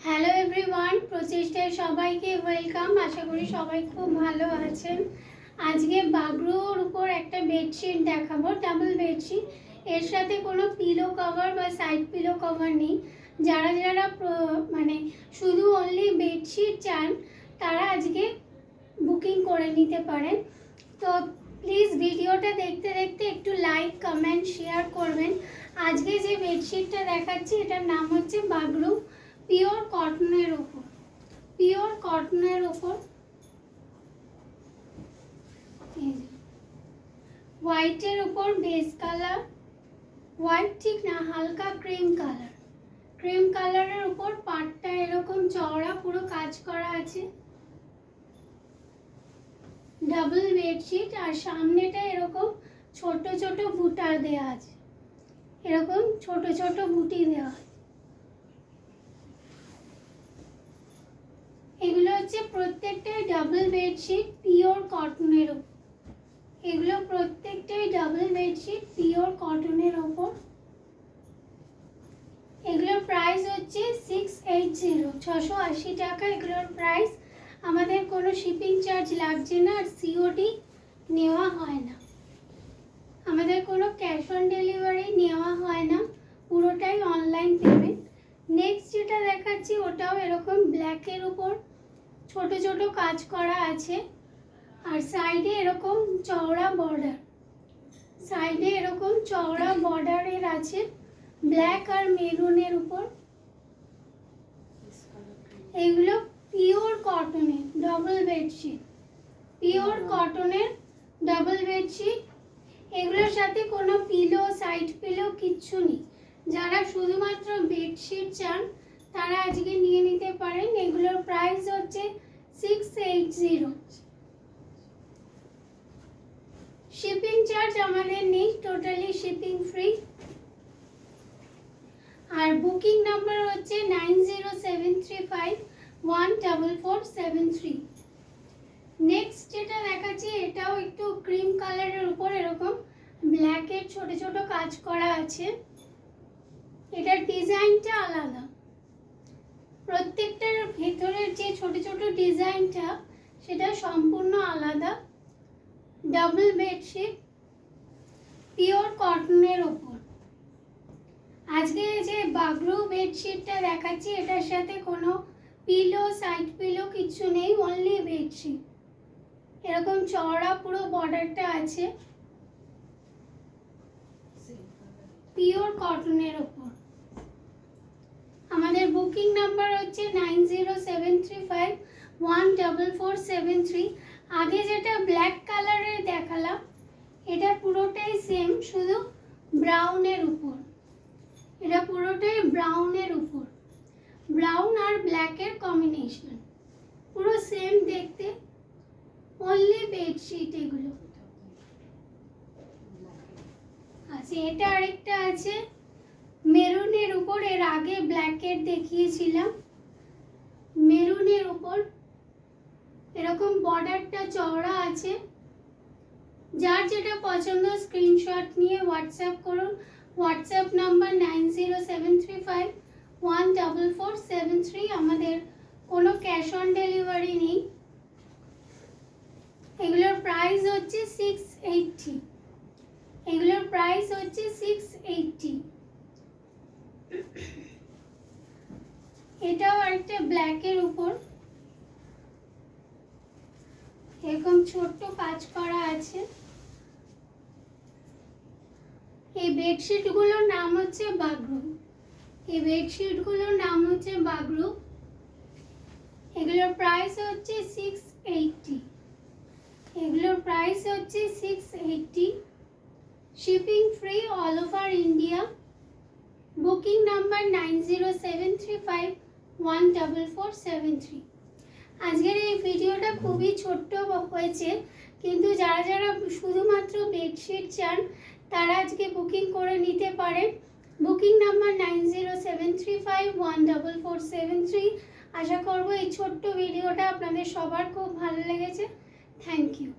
Hello everyone, প্রচেষ্টায় সবাইকে welcome. আশা করি সবাই খুব ভালো আছেন। আজকে বাগরুর উপর একটা বেডশিট দেখাবো, ডাবল বেডশিট। এর সাথে কোনো পিলো কভার বা সাইড পিলো কভার নেই। যারা যারা মানে শুধু অনলি বেডশিট চান তারা আজকে বুকিং করে নিতে পারেন। তো প্লিজ ভিডিওটা দেখতে দেখতে একটু লাইক, কমেন্ট, শেয়ার করবেন। আজকে যে বেডশিটটা দেখাচ্ছি এটার নাম হচ্ছে বাগরু পিওর কটনের উপর। পিওর কটনের উপর হোয়াইটের উপর বেস কালার, হোয়াইট ঠিক না, হালকা ক্রিম কালার। ক্রিম কালারের উপর পাটটা এরকম চওড়া পুরো কাজ করা আছে। ডাবল বেডশিট আর সামনেটা এরকম ছোট ছোট বুটার দেওয়া আছে, এরকম ছোট ছোট বুটি দেওয়া আছে। এগুলো হচ্ছে প্রত্যেকটাই ডাবল বেডশিট পিওর কটনের উপর। এগুলো প্রত্যেকটাই ডাবল বেডশিট পিওর কটনের উপর। এগুলোর প্রাইস হচ্ছে 680 টাকা এগুলোর প্রাইস। আমাদের কোনো শিপিং চার্জ লাগছে না আর সিওডি নেওয়া হয় না। আমাদের কোনো ক্যাশ অন ডেলিভারি নেওয়া হয় না, পুরোটাই অনলাইন পেমেন্ট। নেক্সট যেটা দেখাচ্ছি ওটাও এরকম ব্ল্যাকের উপর ছোট ছোট কাজ করা আছে আর সাইডে এরকম চওড়া বর্ডার, সাইডে এরকম চওড়া বর্ডারের আছে ব্ল্যাক আর মেরুনের উপর। এগুলো পিওর কটনের ডাবল বেডশিট, পিওর কটনের ডাবল বেডশিট। এগুলোর সাথে কোনো পিলো, সাইড পিলো কিচ্ছু নেই। যারা শুধুমাত্র বেডশিট চান তারা আজকে নিয়ে নিতে পারেন। এগুলোর প্রাইস হচ্ছে 680। শিপিং চার্জ আমাদের নেই, টোটালি শিপিং ফ্রি। আর বুকিং নাম্বার হচ্ছে 9073514473। নেক্সট যেটা দেখাচ্ছি এটাও একটু ক্রিম কালারের উপর এরকম ব্ল্যাকের ছোট ছোট কাজ করা আছে। এটার ডিজাইনটা আলাদা, প্রত্যেকটার ভেতরের যে ছোট ছোট ডিজাইনটা সেটা সম্পূর্ণ আলাদা। ডাবল বেডশিট পিওর কটনের ওপর। আজকে যে বাগরু বেডশিটটা দেখাচ্ছি এটার সাথে কোনো পিলো, সাইড পিলো কিছু নেই, অনলি বেডশিট। এরকম চওড়া পুরো বর্ডারটা আছে, পিওর কটনের ওপর। আমাদের বুকিং নাম্বার হচ্ছে 9073514473। আগে যেটা ব্ল্যাক কালারের দেখালাম এটা পুরোটাই সেম, শুধু ব্রাউনের উপর। এটা পুরোটাই ব্রাউনের উপর, ব্রাউন আর ব্ল্যাকের কম্বিনেশন, পুরো সেম দেখতে, অনলি বেডশিট এগুলো। আচ্ছা, এটা আরেকটা আছে মেরুনের উপর। এর আগে ব্ল্যাকের দেখিয়েছিলাম, মেরুনের উপর এরকম বর্ডারটা চওড়া আছে। যার যেটা পছন্দ স্ক্রিনশট নিয়ে হোয়াটসঅ্যাপ করুন। WhatsApp number 9073514473। আমাদের কোনো ক্যাশ অন ডেলিভারি নেই। এগুলোর প্রাইস হচ্ছে 680। এগুলোর প্রাইস হচ্ছে 680। এটাও একটা ব্ল্যাকের উপর এরকম ছোট্ট কাজ করা আছে। এই বেডশিটগুলোর নাম হচ্ছে বাগরু। এই বেডশিটগুলোর নাম হচ্ছে বাগরু। এগুলোর প্রাইস হচ্ছে 680। এগুলোর প্রাইস হচ্ছে 680। Shipping free all over India. Booking number 9073514473। আজকের এই ভিডিওটা খুবই ছোট্ট হয়েছে, কিন্তু যারা যারা শুধুমাত্র বেডশিট চান তারা আজকে বুকিং করে নিতে পারেন। Booking number 9073514473। আশা করব এই ছোট্ট ভিডিওটা আপনাদের সবার খুব ভালো লেগেছে। Thank you.